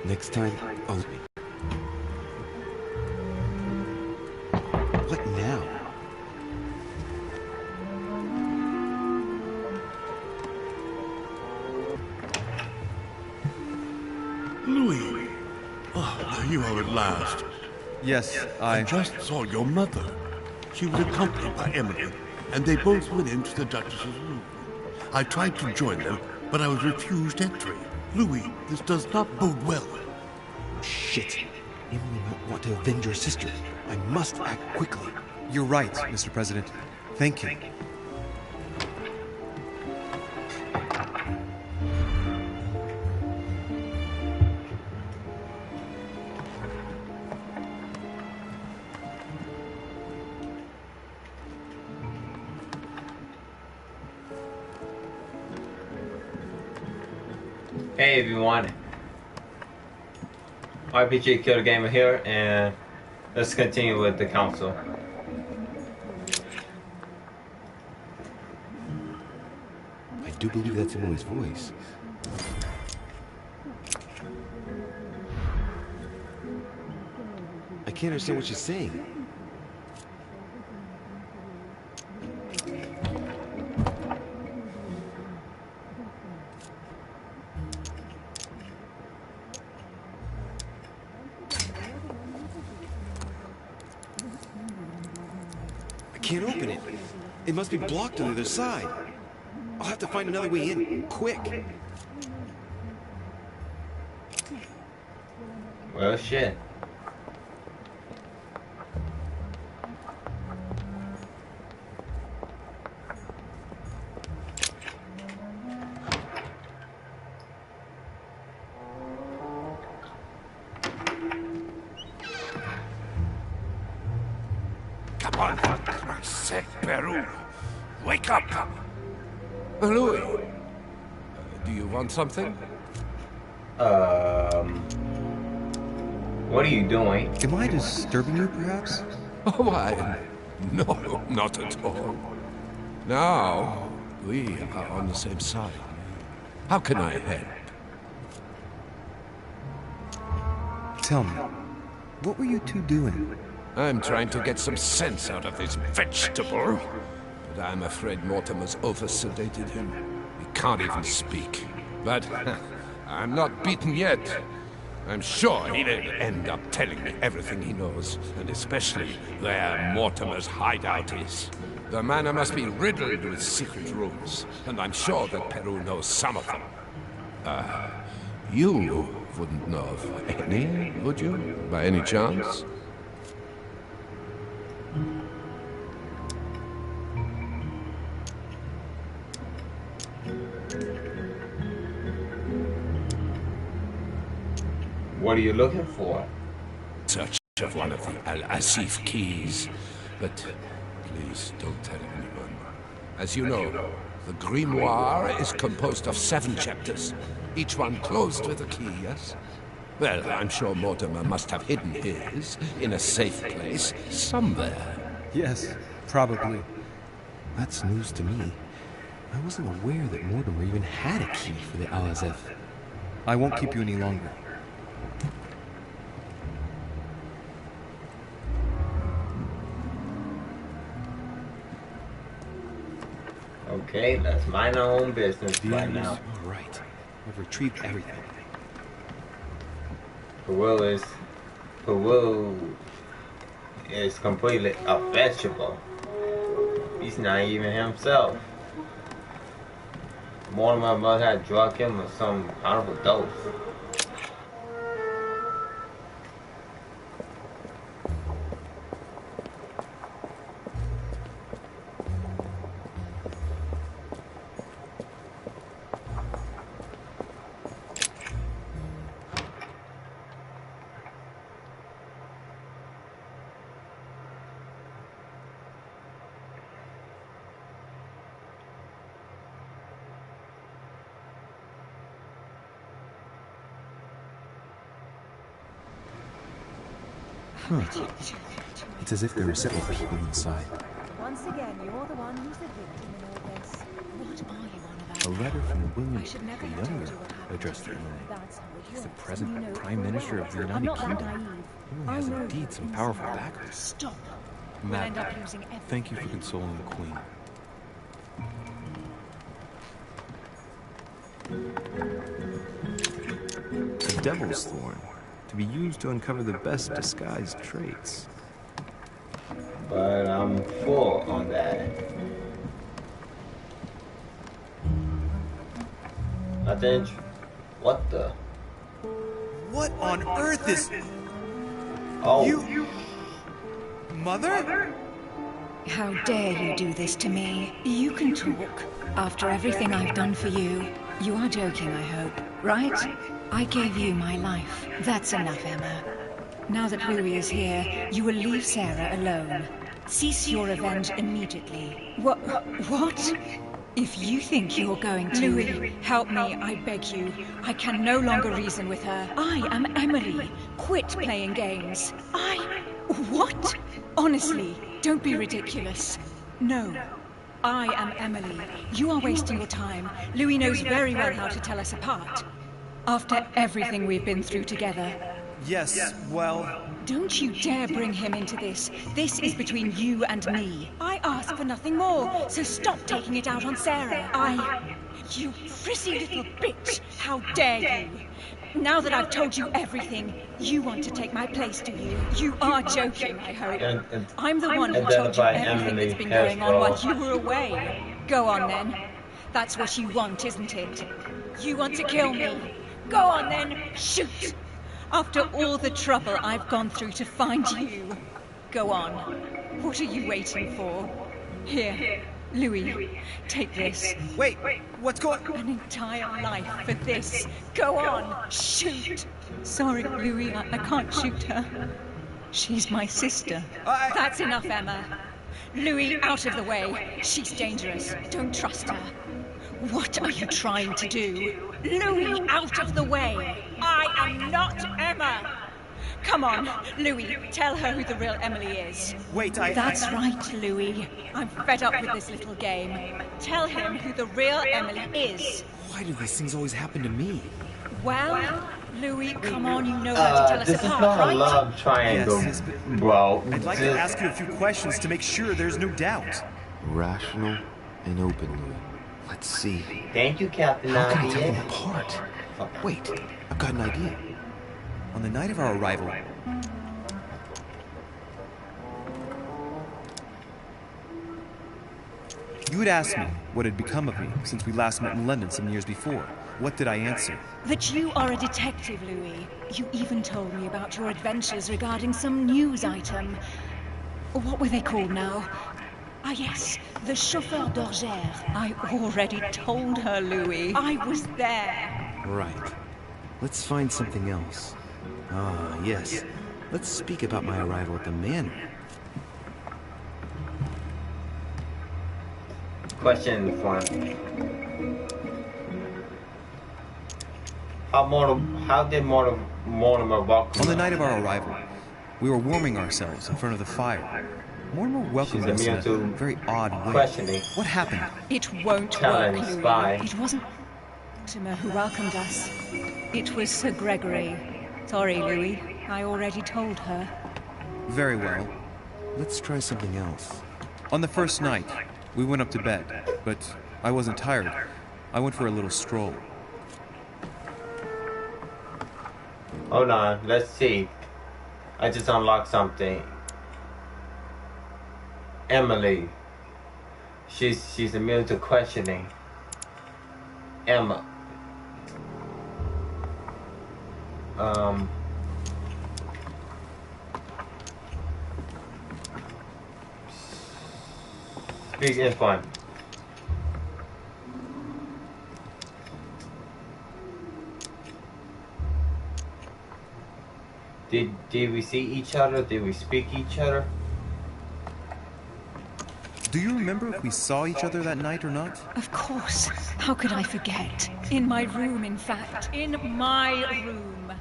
Next time, I'll... What now? Louis! Oh, there you are at last. Yes, I just saw your mother. She was accompanied by Emily, and they both went into the Duchess's room. I tried to join them, but I was refused entry. Louis, this does not bode well. Shit. Emily might want to avenge her sister. I must act quickly. You're right, Mr. President. Thank you. Hey everyone, RPG Killer Gamer here, and let's continue with the council. I do believe that's Emily's voice. I can't understand what she's saying. Can't open it. It must be blocked on the other side. I'll have to find another way in, quick. Well, shit. Come on, for Christ's sake, Peru. Wake up! Louis, do you want something? What are you doing? Am I disturbing you, perhaps? Oh, why? No, not at all. Now, we are on the same side. How can I help? Tell me, what were you two doing? I'm trying to get some sense out of this vegetable, but I'm afraid Mortimer's over-sedated him. He can't even speak. But I'm not beaten yet. I'm sure he will end up telling me everything he knows, and especially where Mortimer's hideout is. The manor must be riddled with secret rooms, and I'm sure that Peru knows some of them. You wouldn't know of any, would you, by any chance? What are you looking for? Search of one of the Al-Asif keys, but please don't tell anyone. As you know, the grimoire is composed of 7 chapters, each one closed with a key, yes? Well, I'm sure Mortimer must have hidden his in a safe place somewhere. Yes, probably. That's news to me. I wasn't aware that Mortimer even had a key for the Al-Azif. I won't keep you any longer. Okay, let's mind our own business right now. All right. I've retrieved everything. Peru is completely a vegetable. He's not even himself. Mortimer must have drugged him with some powerful dose. Huh. It's as if there were several people inside. Once again, you're the one who's the victim in all this. What are you on about? A letter from William I should never the have told Younger you what happened addressed to to you. Emily. That's how it He's the works. present You know Prime Minister of the I'm United not that Kingdom. naive. Emily I has know indeed some inside. powerful backers. Stop. We'll end up losing everything. Thank you for consoling the Queen. The Devil's Thorn, to be used to uncover the best disguised traits. But I'm full on that. Nothing. What the? What on earth is... Oh. You... Mother? How dare you do this to me? You can talk. After everything I've done for you. You are joking, I hope. Right? I gave you my life. That's enough, Emma. Now that Louis is here, you will leave Sarah alone. Cease your revenge immediately. What? If you think you're going to... Louis, help me, I beg you. I can no longer reason with her. I am Emily. Quit playing games. What? Honestly, don't be ridiculous. No. I am Emily. You are wasting your time. Louis knows very well how to tell us apart. After everything we've been through together. Yes, well... Don't you dare bring him into this. This is between you and me. I ask for nothing more, so stop taking it out on Sarah. You frizzy little bitch! How dare you! Now that I've told you everything, you want to take my place, do you? You are joking, I hope. I'm the one who told you everything that's been going on while you were away. Go on then. That's what you want, isn't it? You want to kill me. Go on then, shoot! After all the trouble I've gone through to find you. Go on. What are you waiting for? Here, Louis, take this. Wait, what's going... An entire life for this. Go on, shoot. Sorry, Louis, I can't shoot her. She's my sister. That's enough, Emma. Louis, out of the way. She's dangerous. Don't trust her. What are you trying to do? Louis, out of the way! I am not Emma! Come on, Louis, tell her who the real Emily is. Wait, That's right, Louis. I'm fed up with this little game. Tell him who the real Emily is. Why do these things always happen to me? Well, Louis, come on, you know how to tell us this is apart, not right? a love triangle, Yes, but bro. I'd like to ask you a few questions to make sure there's no doubt. Rational and open, Louis. Let's see. Thank you, Captain How can I tell Nadia. them apart? Wait, I've got an idea. On the night of our arrival, you had asked me what had become of me since we last met in London some years before. What did I answer? That you are a detective, Louis. You even told me about your adventures regarding some news item. What were they called now? Ah, yes, the chauffeur d'orgère. I already told her, Louis. I was there. Right. Let's find something else. Ah, yes. Let's speak about my arrival at the manor. Question for him. How did Mortimer welcome On the us? night of our arrival, we were warming ourselves in front of the fire. Mortimer welcomed us in a very odd way. Questioning. What happened? It won't Challenge work, Louis. spy. It wasn't Mortimer who welcomed us. It was Sir Gregory. Sorry, Louis. I already told her. Very well. Let's try something else. On the first night, we went up to bed, but I wasn't tired. I went for a little stroll. Hold on, let's see. I just unlocked something. Emily. She's immune to questioning. Emma. Speak in fun. Did we see each other? Did we speak each other? Do you remember if we saw each other that night or not? Of course. How could I forget? In my room, in fact. In my room.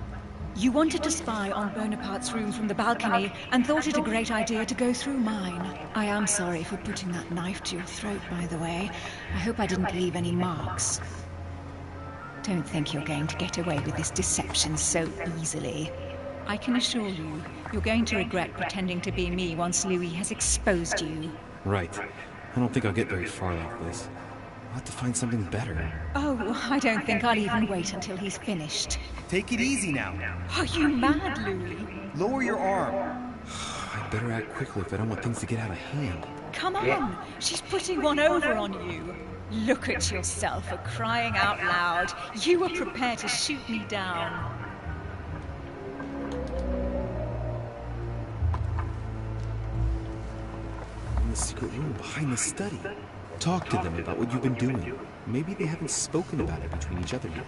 You wanted to spy on Bonaparte's room from the balcony and thought it a great idea to go through mine. I am sorry for putting that knife to your throat, by the way. I hope I didn't leave any marks. Don't think you're going to get away with this deception so easily. I can assure you, you're going to regret pretending to be me once Louis has exposed you. Right. I don't think I'll get very far like this. I'll have to find something better. Oh, I don't think I'll even wait until he's finished. Take it easy now. Are you mad, Louis? Lower your arm. I better act quickly if I don't want things to get out of hand. Come on, she's putting one over on you. Look at yourself for crying out loud. You were prepared to shoot me down. In the secret room behind the study. Talk to them about what you've been doing. Maybe they haven't spoken about it between each other yet.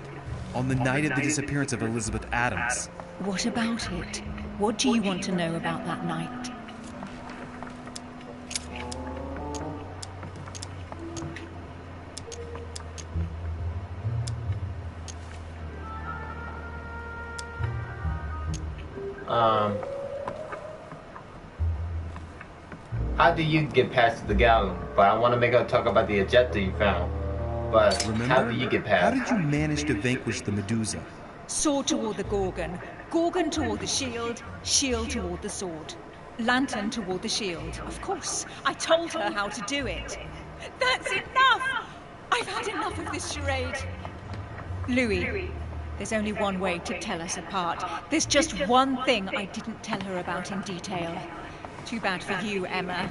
On the night of the disappearance of Elizabeth Adams. What about it? What do you want to know about that night? How do you get past the gallon? But I want to make her talk about the ejector you found. But Remember? how do you get past? How did you manage to vanquish the Medusa? Sword toward the Gorgon, Gorgon toward the shield, shield toward the sword. Lantern toward the shield. Of course, I told her how to do it. That's enough! I've had enough of this charade. Louis, there's only one way to tell us apart. There's just one thing I didn't tell her about in detail. Too bad for you, Emma.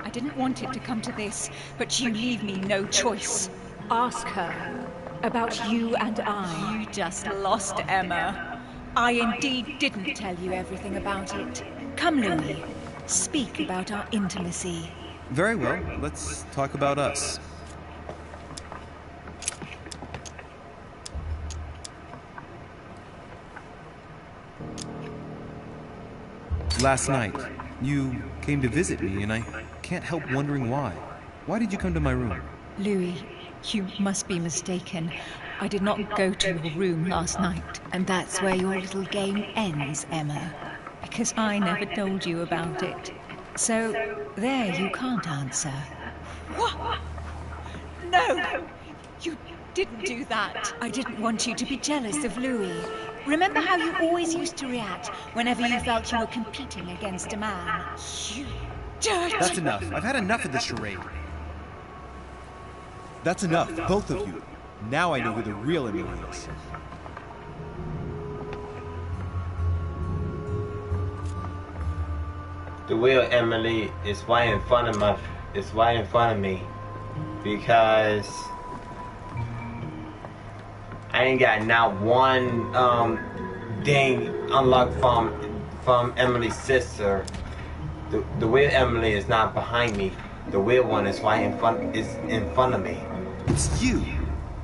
I didn't want it to come to this, but you leave me no choice. Ask her about you and I. You just lost, Emma. I indeed didn't tell you everything about it. Come, Louis. Speak about our intimacy. Very well. Let's talk about us. Last night, you came to visit me, and I can't help wondering why. Why did you come to my room? Louis, you must be mistaken. I did not go to your room last night, and that's where your little game ends, Emma. Because I never told you about it. So, there you can't answer. What? No! You didn't do that. I didn't want you to be jealous of Louis. Remember how you always used to react whenever you felt you were competing against a man? You dirty... That's enough. I've had enough of this charade. That's enough, both of you. Now I know who the real Emily is. The real Emily is right in front of me, because I ain't got not one thing unlocked from Emily's sister. The real Emily is not behind me. The real one is right in front of me. It's you,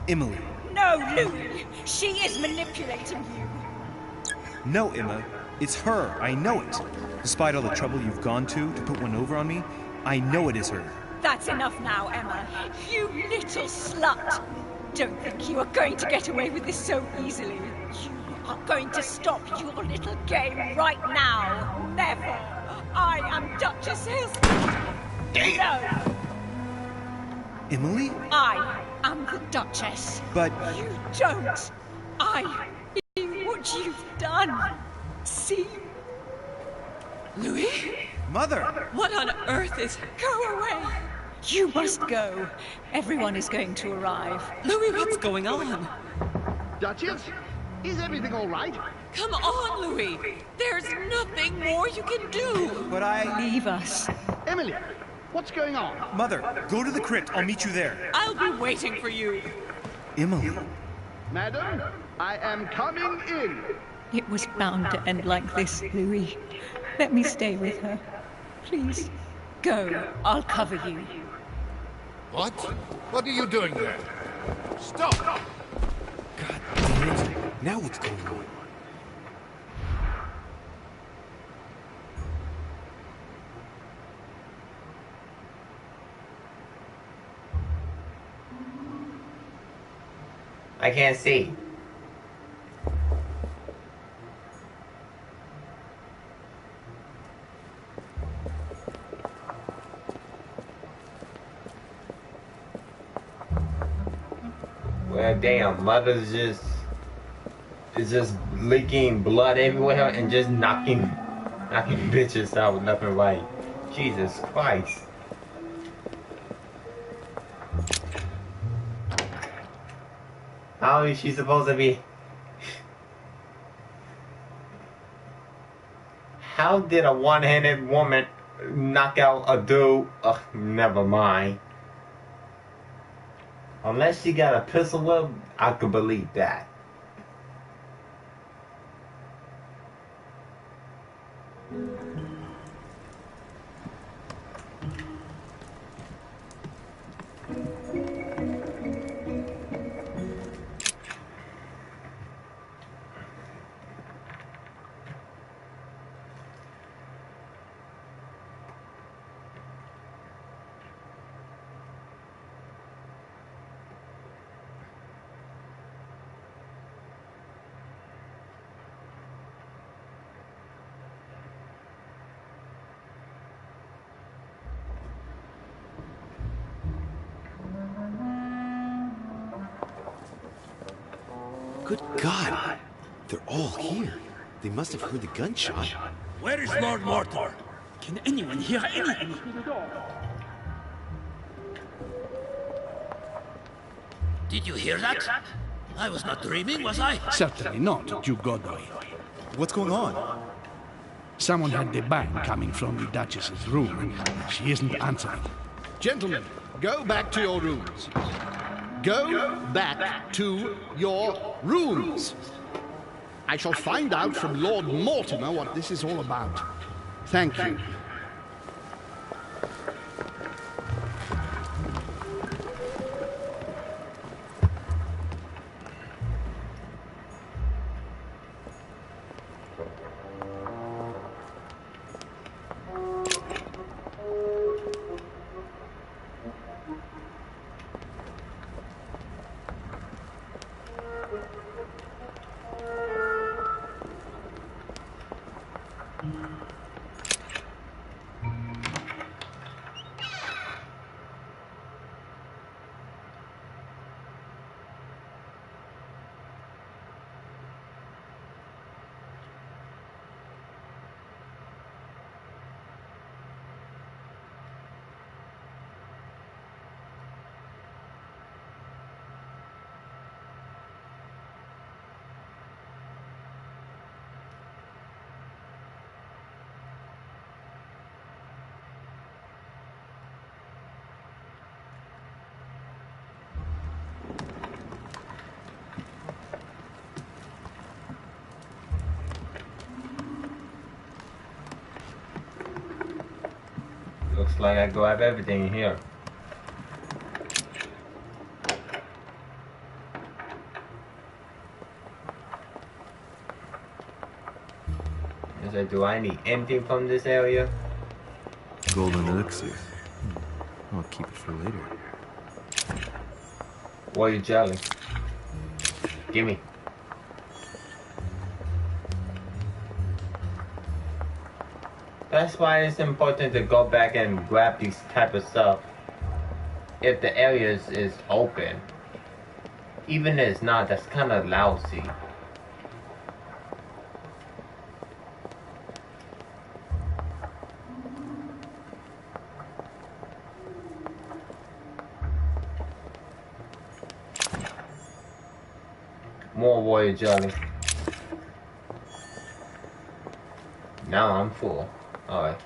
Emily. No, Louis! She is manipulating you. No, Emma. It's her. I know it. Despite all the trouble you've gone to put one over on me, I know it is her. That's enough now, Emma. You little slut! Don't think you are going to get away with this so easily. You are going to stop your little game right now. Never. I am Duchess Hills. No. Emily? I am the Duchess. But... You don't. I see what you've done. See? Louis? Mother! What on earth is... Go away. You must go. Everyone is going to arrive. Louis, what's going on? Duchess? Is everything all right? Come on, Louis. There's nothing more you can do. But I... Leave us. Emily, what's going on? Mother, go to the crypt. I'll meet you there. I'll be waiting for you. Emily. Madam, I am coming in. It was bound to end like this, Louis. Let me stay with her. Please. Go. I'll cover you. What? What are you doing there? Stop! God damn it. Now what's going on? I can't see. Well, damn, mother's just is just leaking blood everywhere and just knocking bitches out left and right. Jesus Christ. How is she supposed to be? How did a one-handed woman knock out a dude? Ugh, never mind. Unless she got a pistol whip, I could believe that. Good God! They're all here. They must have heard the gunshot. Where is Lord Mortimer? Can anyone hear anything? Did you hear that? I was not dreaming, was I? Certainly not, Duke Godoy. What's going on? Someone had the bang coming from the Duchess's room, and she isn't answering. Gentlemen, go back to your rooms. Go back to your rooms. I shall find out from Lord Mortimer what this is all about. Thank you. Looks like I grab everything here. Is that, do I need anything from this area? Golden elixir. I'll keep it for later. Warrior jelly. Gimme. That's why it's important to go back and grab these type of stuff if the area is open. Even if it's not, that's kind of lousy. More warrior jelly. Now I'm full. Alright.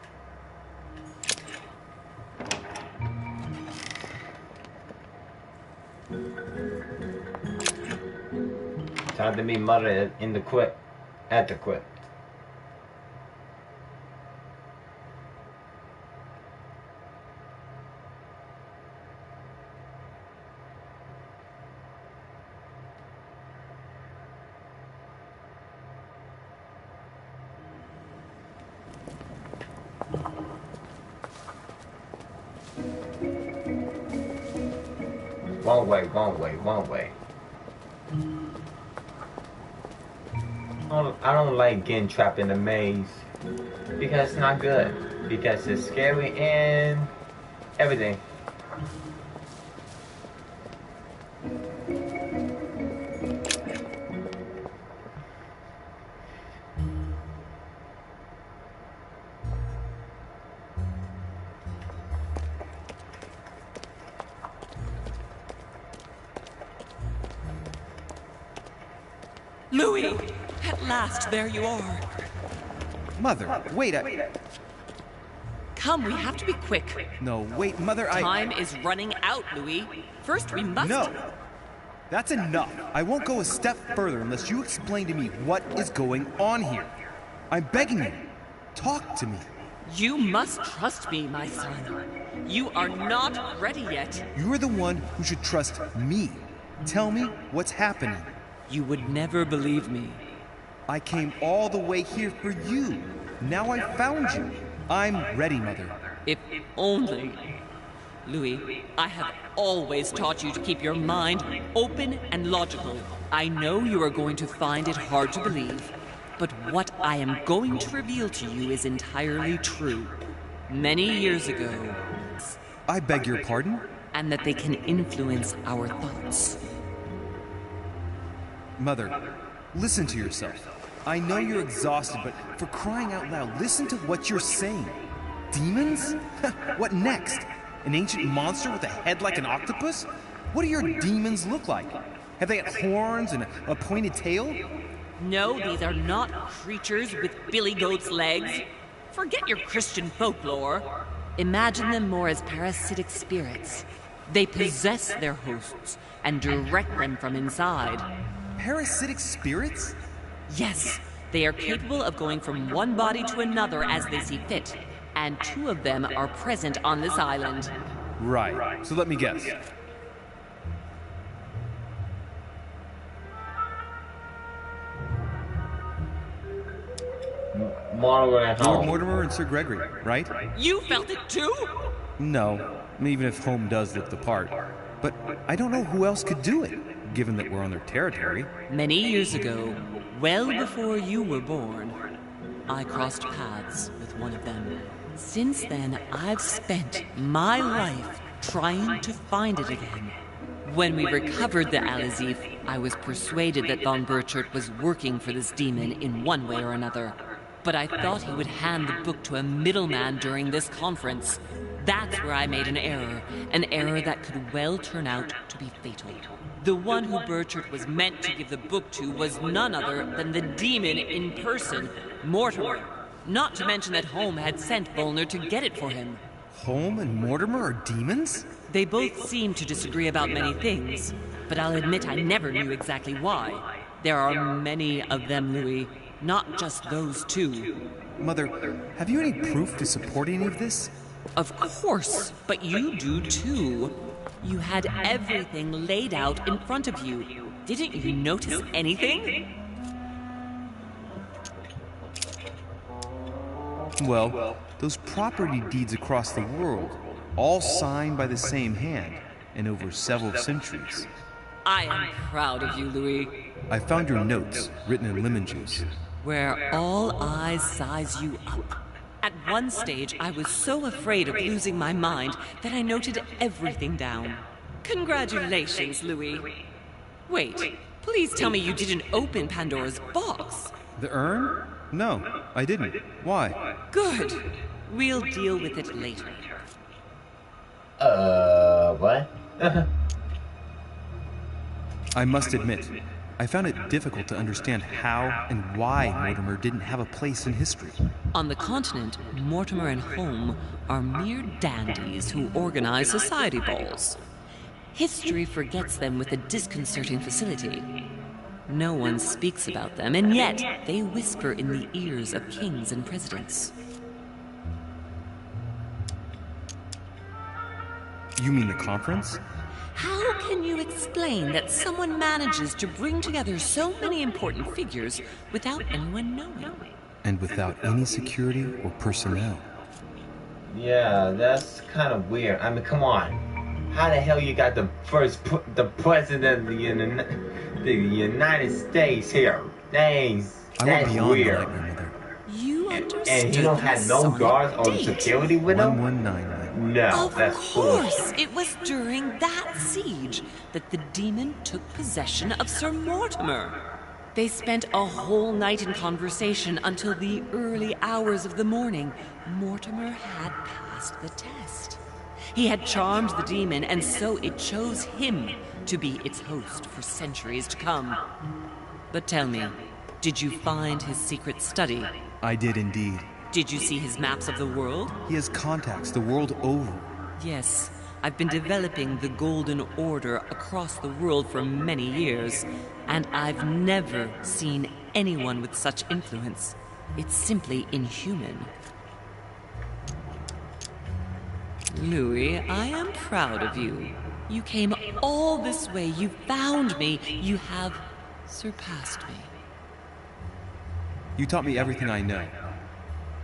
Time to meet mother in the crypt. At the crypt. Wrong way. I don't like getting trapped in a maze because it's not good. Because it's scary and everything. Louis! At last, there you are. Mother, wait, Come, we have to be quick. No, wait, Mother, Time is running out, Louis. First, we must... No! That's enough. I won't go a step further unless you explain to me what is going on here. I'm begging you. Talk to me. You must trust me, my son. You are not ready yet. You're the one who should trust me. Tell me what's happening. You would never believe me. I came all the way here for you. Now I found you. I'm ready, Mother. If only... Louis, I have always taught you to keep your mind open and logical. I know you are going to find it hard to believe, but what I am going to reveal to you is entirely true. Many years ago... I beg your pardon? And that they can influence our thoughts. Mother, listen to yourself. I know you're exhausted, but for crying out loud, listen to what you're saying. Demons? What next? An ancient monster with a head like an octopus? What do your demons look like? Have they got horns and a pointed tail? No, these are not creatures with billy goat's legs. Forget your Christian folklore. Imagine them more as parasitic spirits. They possess their hosts and direct them from inside. Parasitic spirits? Yes, they are capable of going from one body to another as they see fit. And 2 of them are present on this island. Right. So let me guess. Lord Mortimer and Sir Gregory, right? You felt it too? No, even if Home does look the part. But I don't know who else could do it, given that we're on their territory. Many years ago, well before you were born, I crossed paths with one of them. Since then, I've spent my life trying to find it again. When we recovered the Alizif, I was persuaded that Von Burchard was working for this demon in one way or another. But I thought he would hand the book to a middleman during this conference. That's where I made an error that could well turn out to be fatal. The one who Burchard was meant to give the book to was none other than the demon in person, Mortimer. Not to mention that Home had sent Volner to get it for him. Home and Mortimer are demons? They both seem to disagree about many things, but I'll admit I never knew exactly why. There are many of them, Louis, not just those 2. Mother, have you any proof to support any of this? Of course, but you do too. You had everything laid out in front of you. Didn't you notice anything? Well, those property deeds across the world, all signed by the same hand, and over several centuries. I am proud of you, Louis. I found your notes, written in lemon juice. Where all eyes size you up. At one stage, I was so afraid of losing my mind that I noted everything down. Congratulations, Louis. Wait, please tell me you didn't open Pandora's box. The urn? No, I didn't. Why? Good. We'll deal with it later. What? I must admit, I found it difficult to understand how and why Mortimer didn't have a place in history. On the continent, Mortimer and Home are mere dandies who organize society balls. History forgets them with a disconcerting facility. No one speaks about them, and yet they whisper in the ears of kings and presidents. You mean the conference? How can you explain that someone manages to bring together so many important figures without anyone knowing? And without any security or personnel. Yeah, that's kind of weird. I mean, come on. How the hell you got the president of the United States here? Thanks. That's weird. You understood. And he don't have no guards or security with him? 1199. No, of course, it was during that siege that the demon took possession of Sir Mortimer. They spent a whole night in conversation until the early hours of the morning. Mortimer had passed the test. He had charmed the demon, and so it chose him to be its host for centuries to come. But tell me, did you find his secret study? I did indeed. Did you see his maps of the world? He has contacts the world over. Yes, I've been developing the Golden Order across the world for many years, and I've never seen anyone with such influence. It's simply inhuman. Louis, I am proud of you. You came all this way, you found me, you have surpassed me. You taught me everything I know.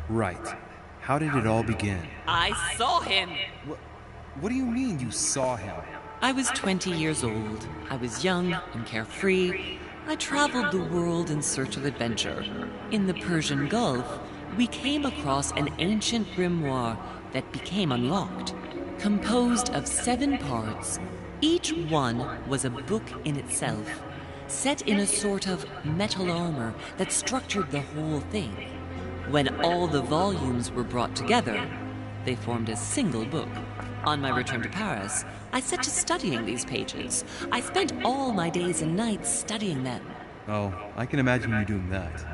Right. How did it all begin? I saw him! What do you mean you saw him? I was 20 years old. I was young and carefree. I traveled the world in search of adventure. In the Persian Gulf, we came across an ancient grimoire that became unlocked, composed of 7 parts. Each one was a book in itself, set in a sort of metal armor that structured the whole thing. When all the volumes were brought together, they formed a single book. On my return to Paris, I set to studying these pages. I spent all my days and nights studying them. Oh, I can imagine you doing that.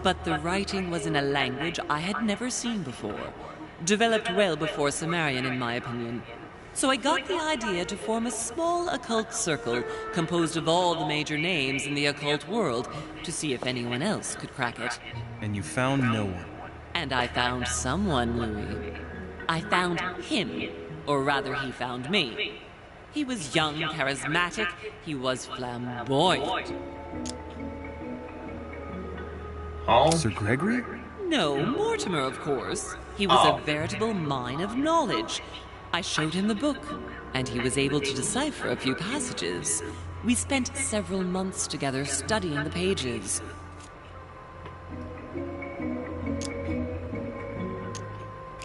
But the writing was in a language I had never seen before, developed well before Sumerian, in my opinion. So I got the idea to form a small occult circle composed of all the major names in the occult world to see if anyone else could crack it. And you found no one. And I found someone, Louis. I found him, or rather he found me. He was young, charismatic, he was flamboyant. Oh? Sir Gregory? No, Mortimer, of course. He was a veritable mine of knowledge. I showed him the book, and he was able to decipher a few passages. We spent several months together studying the pages.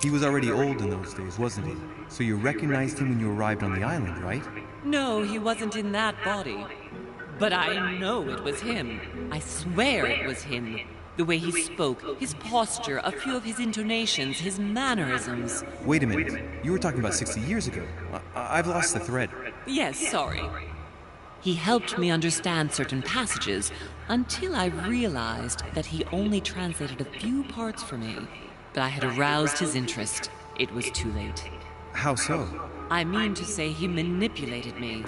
He was already old in those days, wasn't he? So you recognized him when you arrived on the island, right? No, he wasn't in that body. But I know it was him. I swear it was him. The way he spoke, his posture, a few of his intonations, his mannerisms. Wait a minute. You were talking about 60 years ago. I've lost the thread. Yes, sorry. He helped me understand certain passages until I realized that he only translated a few parts for me. But I had aroused his interest. It was too late. How so? I mean to say he manipulated me.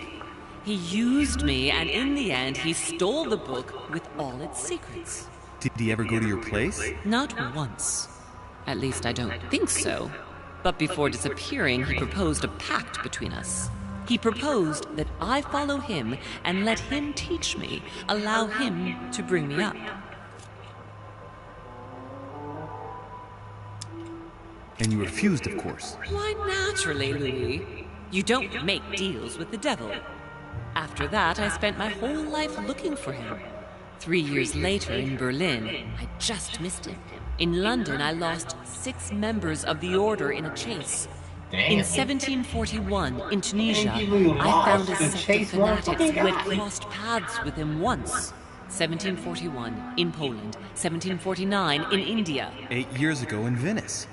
He used me, and in the end, he stole the book with all its secrets. Did he ever go to your place? Not once. At least I don't think so. But before disappearing, he proposed a pact between us. He proposed that I follow him and let him teach me, allow him to bring me up. And you refused, of course. Why, naturally, Louis. You don't make deals with the devil. After that, I spent my whole life looking for him. 3 years later, in Berlin, I just missed him. In London, I lost 6 members of the Order in a chase. Damn. In 1741, in Tunisia, I found a sect of fanatics who had crossed paths with him once. 1741, in Poland. 1749, in India. 8 years ago in Venice.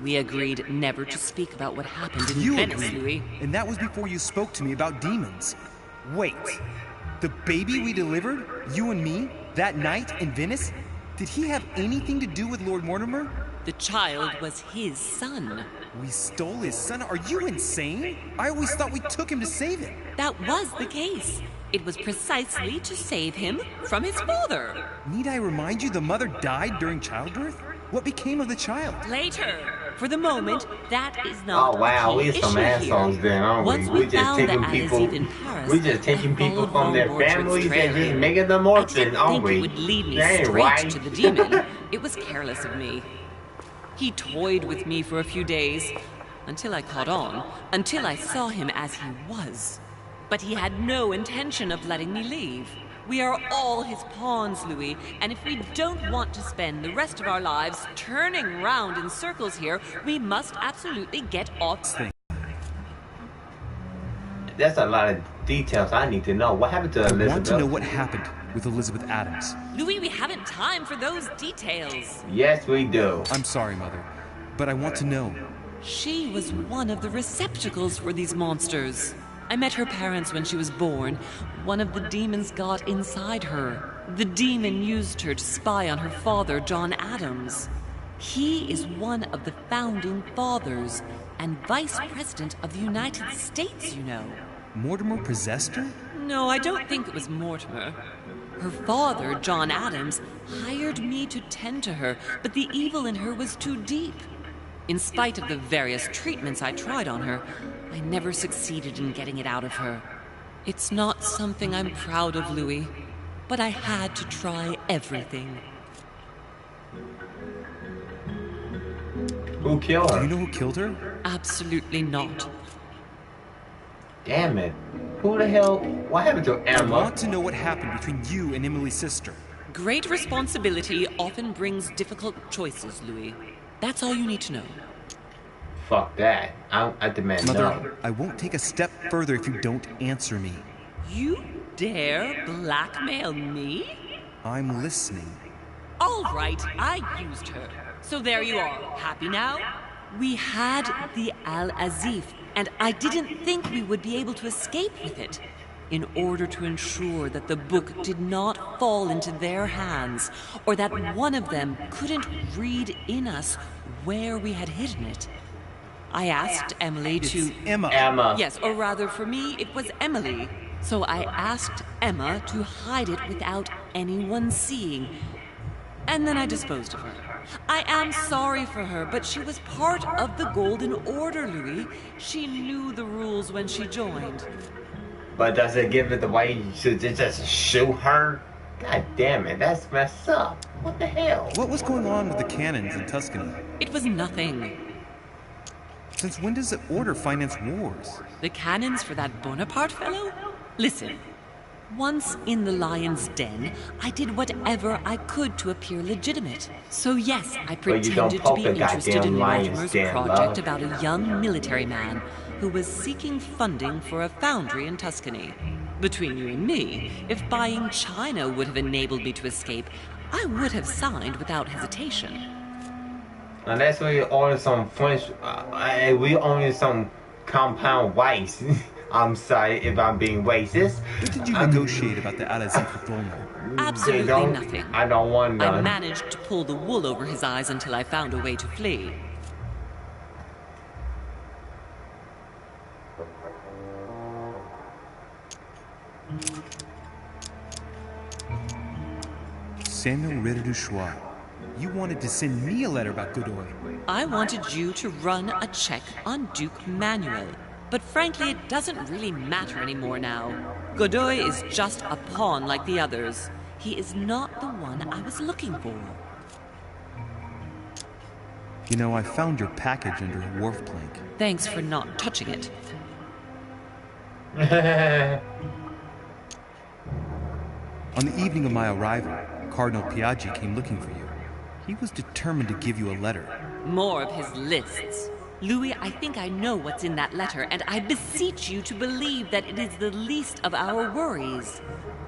We agreed never to speak about what happened in You Venice, agreed, Louis. and that was before you spoke to me about demons. Wait, the baby we delivered, you and me, that night in Venice, did he have anything to do with Lord Mortimer? The child was his son. We stole his son? Are you insane? I always thought we took him to save him. That was the case. It was precisely to save him from his father. Need I remind you the mother died during childbirth? What became of the child? Later. For the moment, that is not Oh wow, the key we're some issue assholes here. then, aren't Once we? we found the Aziz in Paris, we just taking I people followed from their Von Borchards' families and trail. just making them I orphans, didn't aren't think we? it would lead me That ain't straight right. to the demon. It was careless of me. He toyed with me for a few days, until I caught on, until I saw him as he was. But he had no intention of letting me leave. We are all his pawns, Louis, and if we don't want to spend the rest of our lives turning round in circles here, we must absolutely get off. That's a lot of details I need to know. What happened to Elizabeth? I want to know what happened with Elizabeth Adams. Louis, we haven't time for those details. Yes, we do. I'm sorry, Mother, but I want to know. She was one of the receptacles for these monsters. I met her parents when she was born. One of the demons got inside her. The demon used her to spy on her father, John Adams. He is one of the founding fathers and vice president of the United States, you know. Mortimer possessed her? No, I don't think it was Mortimer. Her father, John Adams, hired me to tend to her, but the evil in her was too deep. In spite of the various treatments I tried on her, I never succeeded in getting it out of her. It's not something I'm proud of, Louis, but I had to try everything. Who killed her? Do you know who killed her? Absolutely not. Damn it. Who the hell? What happened to Emma? I want to know what happened between you and Emily's sister. Great responsibility often brings difficult choices, Louis. That's all you need to know. Fuck that. I demand Mother, no. I won't take a step further if you don't answer me. You dare blackmail me? I'm listening. All right, I used her. So there you are. Happy now? We had the Al-Azif, and I didn't think we would be able to escape with it. In order to ensure that the book did not fall into their hands, or that one of them couldn't read in us where we had hidden it. I asked Emily to... It's Emma. Emma. Yes, or rather for me, it was Emily. So I asked Emma to hide it without anyone seeing. And then I disposed of her. I am sorry for her, but she was part of the Golden Order, Louis. She knew the rules when she joined. But does it give it the way to just shoot her? God damn it, that's messed up. What the hell? What was going on with the cannons in Tuscany? It was nothing. Since when does the Order finance wars? The cannons for that Bonaparte fellow? Listen. Once in the lion's den, I did whatever I could to appear legitimate. So yes, I pretended to be interested in Mortimer's project about a young military man who was seeking funding for a foundry in Tuscany. Between you and me, if buying China would have enabled me to escape, I would have signed without hesitation. Unless we order some French, we order some compound whites. I'm sorry if I'm being racist. What did you negotiate about the Al-Azif with Volner? Absolutely nothing. I don't want none. I managed to pull the wool over his eyes until I found a way to flee. Samuel Ritter du Choix. You wanted to send me a letter about Godoy. I wanted you to run a check on Duke Manuel. But frankly, it doesn't really matter anymore now. Godoy is just a pawn like the others. He is not the one I was looking for. You know, I found your package under a wharf plank. Thanks for not touching it. On the evening of my arrival, Cardinal Piaggi came looking for you. He was determined to give you a letter. More of his lists. Louis, I think I know what's in that letter, and I beseech you to believe that it is the least of our worries.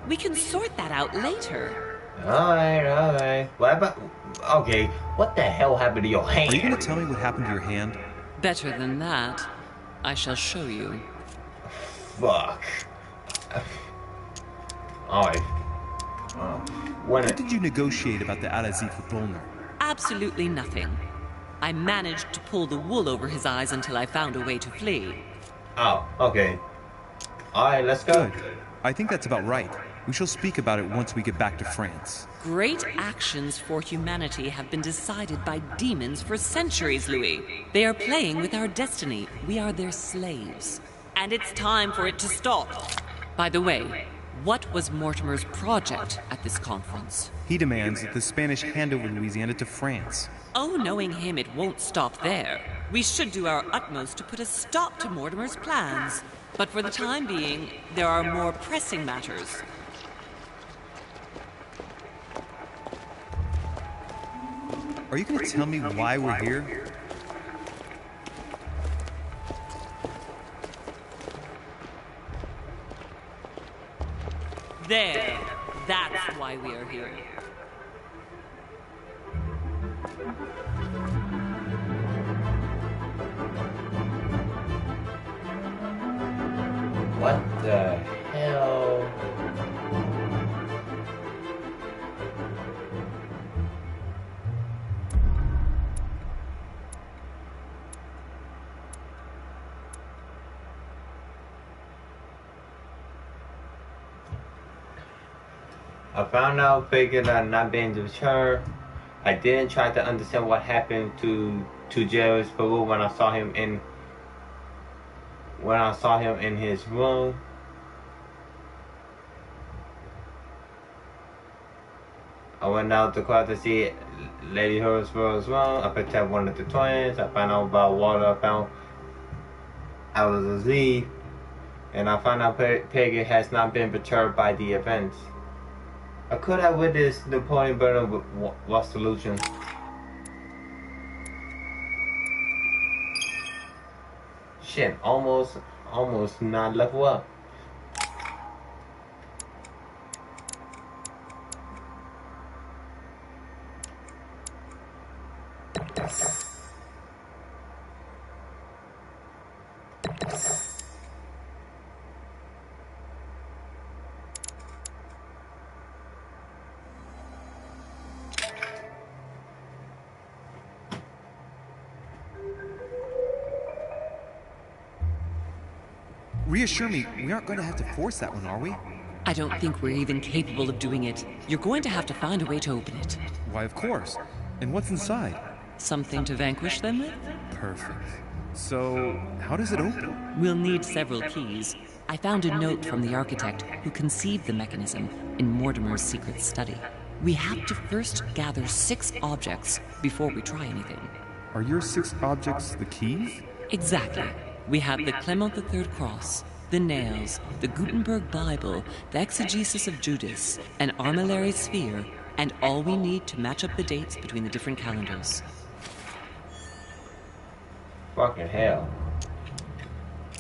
We can sort that out later. Alright. What about... Okay, what the hell happened to your hand? Are you going to tell me what happened to your hand? Better than that. I shall show you. Fuck. Alright. What did you negotiate about the Al-Azif with Volner? Absolutely nothing. I managed to pull the wool over his eyes until I found a way to flee. Oh, okay. Alright, let's go. Good. I think that's about right. We shall speak about it once we get back to France. Great actions for humanity have been decided by demons for centuries, Louis. They are playing with our destiny. We are their slaves. And it's time for it to stop. By the way, what was Mortimer's project at this conference? He demands that the Spanish hand over Louisiana to France. Oh, knowing him, it won't stop there. We should do our utmost to put a stop to Mortimer's plans. But for the time being, there are more pressing matters. Are you going to tell me why we're here? There. That's why we are here. What the hell? I found out, figured I'm not being deterred. I didn't try to understand what happened to Jerry's Peru when I saw him in his room. I went out to car to see Lady Horace's room. I picked up one of the twins. I found out about water I found out of the leaf. And I found out Peggy has not been perturbed by the events. I could have witnessed Napoleon burning with what solution? Shit, almost not level up. Reassure me, we aren't going to have to force that one, are we? I don't think we're even capable of doing it. You're going to have to find a way to open it. Why, of course. And what's inside? Something to vanquish them with? Perfect. So, how does it open? We'll need several keys. I found a note from the architect who conceived the mechanism in Mortimer's secret study. We have to first gather 6 objects before we try anything. Are your 6 objects the keys? Exactly. We have the Clement III cross, the nails, the Gutenberg Bible, the exegesis of Judas, an armillary sphere, and all we need to match up the dates between the different calendars. Fucking hell.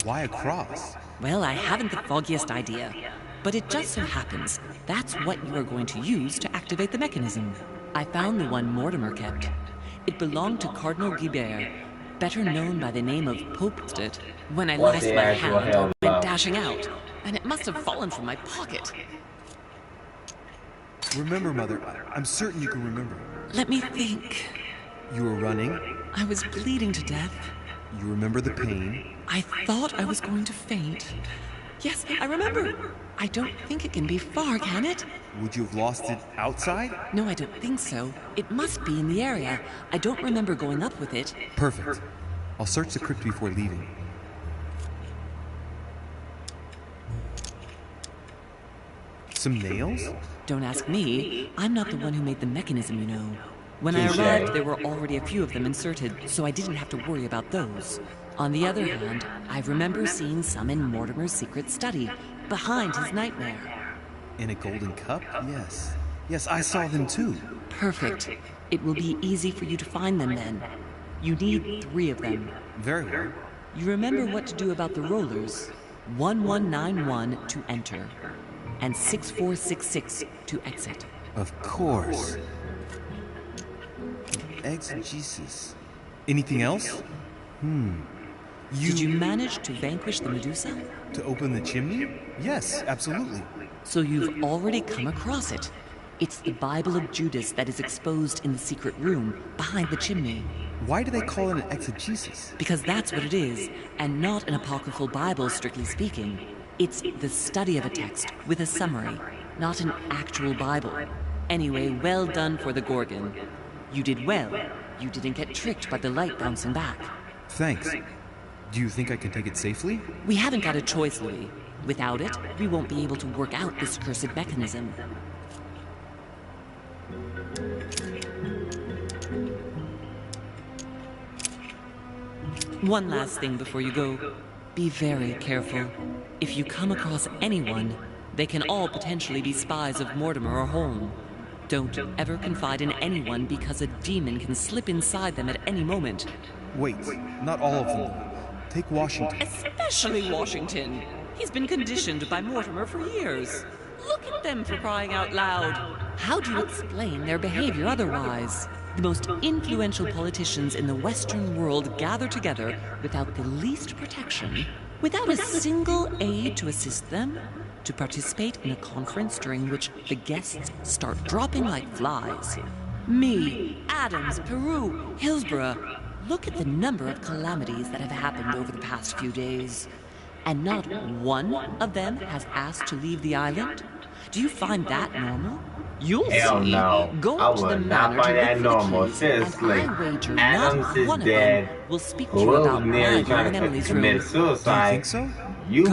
Why a cross? Well, I haven't the foggiest idea, but it just so happens that's what you are going to use to activate the mechanism. I found the one Mortimer kept. It belonged to Cardinal Guibert, better known by the name of Popestit. When I lost my hand, I went dashing out, and it must have fallen from my pocket. Remember, Mother. I'm certain you can remember. Let me think. You were running. I was bleeding to death. You remember the pain. I thought I was going to faint. Yes, I remember. I don't think it can be far, can it? Would you have lost it outside? No, I don't think so. It must be in the area. I don't remember going up with it. Perfect. I'll search the crypt before leaving. Some nails? Don't ask me. I'm not the one who made the mechanism, you know. When I arrived, there were already a few of them inserted, so I didn't have to worry about those. On the other hand, I remember seeing some in Mortimer's secret study, behind his nightmare. In a golden cup? Yes. Yes, I saw them too. Perfect. It will be easy for you to find them then. You need 3 of them. Very well. You remember what to do about the rollers. 1191 to enter, and 6466 to exit. Of course. Exegesis. Anything else? Did you manage to vanquish the Medusa? To open the chimney? Yes, absolutely. So you've already come across it. It's the Bible of Judas that is exposed in the secret room behind the chimney. Why do they call it an exegesis? Because that's what it is, and not an apocryphal Bible, strictly speaking. It's the study of a text with a summary, not an actual Bible. Anyway, well done for the Gorgon. You did well. You didn't get tricked by the light bouncing back. Thanks. Do you think I can take it safely? We haven't got a choice, Louis. Without it, we won't be able to work out this cursed mechanism. One last thing before you go. Be very careful. If you come across anyone, they can all potentially be spies of Mortimer or Holm. Don't ever confide in anyone because a demon can slip inside them at any moment. Wait, not all of them though. Take Washington. Especially Washington. He's been conditioned by Mortimer for years. Look at them, for crying out loud. How do you explain their behavior otherwise? The most influential politicians in the Western world gather together without the least protection, without a single aid to assist them, to participate in a conference during which the guests start dropping like flies. Me, Adams, Peru, Hillsborough. Look at the number of calamities that have happened over the past few days. And not one of them has asked to leave the island. Do you find that normal? You'll Hell see. no. Go I up to the would not manor to find look that for normal. the keys, Seriously. and I wager Adams not is one of dead. them will speak to you Will about nearly my trying and to Emily's commit room. suicide. Do you think so? You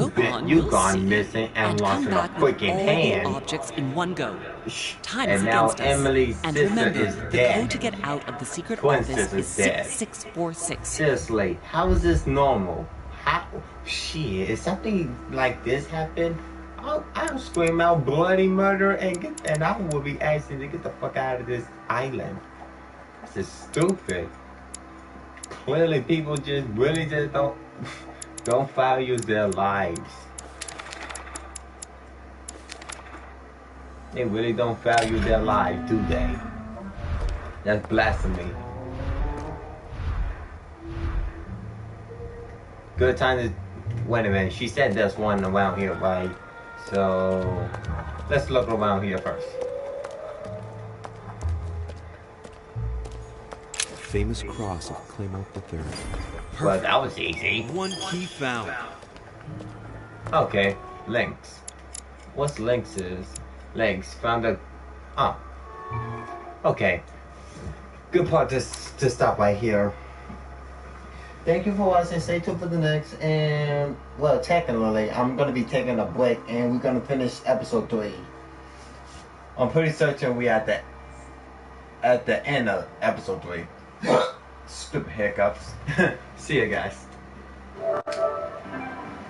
You'll gone see, missing and and lost come in a back with freaking all hand. the objects in one go. Time is And now against us. Emily's And sister remember, is the dead. code to get out of the secret Twin office sister's is dead. 6646. Seriously, how is this normal? How? Shit, is something like this happen? I'll scream out bloody murder and I will be asking to get the fuck out of this island. This is stupid. Clearly, people just really just don't value their lives. They really don't value their lives, do they? That's blasphemy. Good time to... Wait a minute, she said there's one around here, right? So... let's look around here first. Famous cross of Claymont III. Well, that was easy. One key found. Okay, links. What's links is? Links, found a... Oh. Okay. Good part to stop right here. Thank you for watching. Stay tuned for the next. And, well, technically, I'm going to be taking a break and we're going to finish episode 3. I'm pretty certain we're at the end of episode 3. Stupid hiccups. See you guys.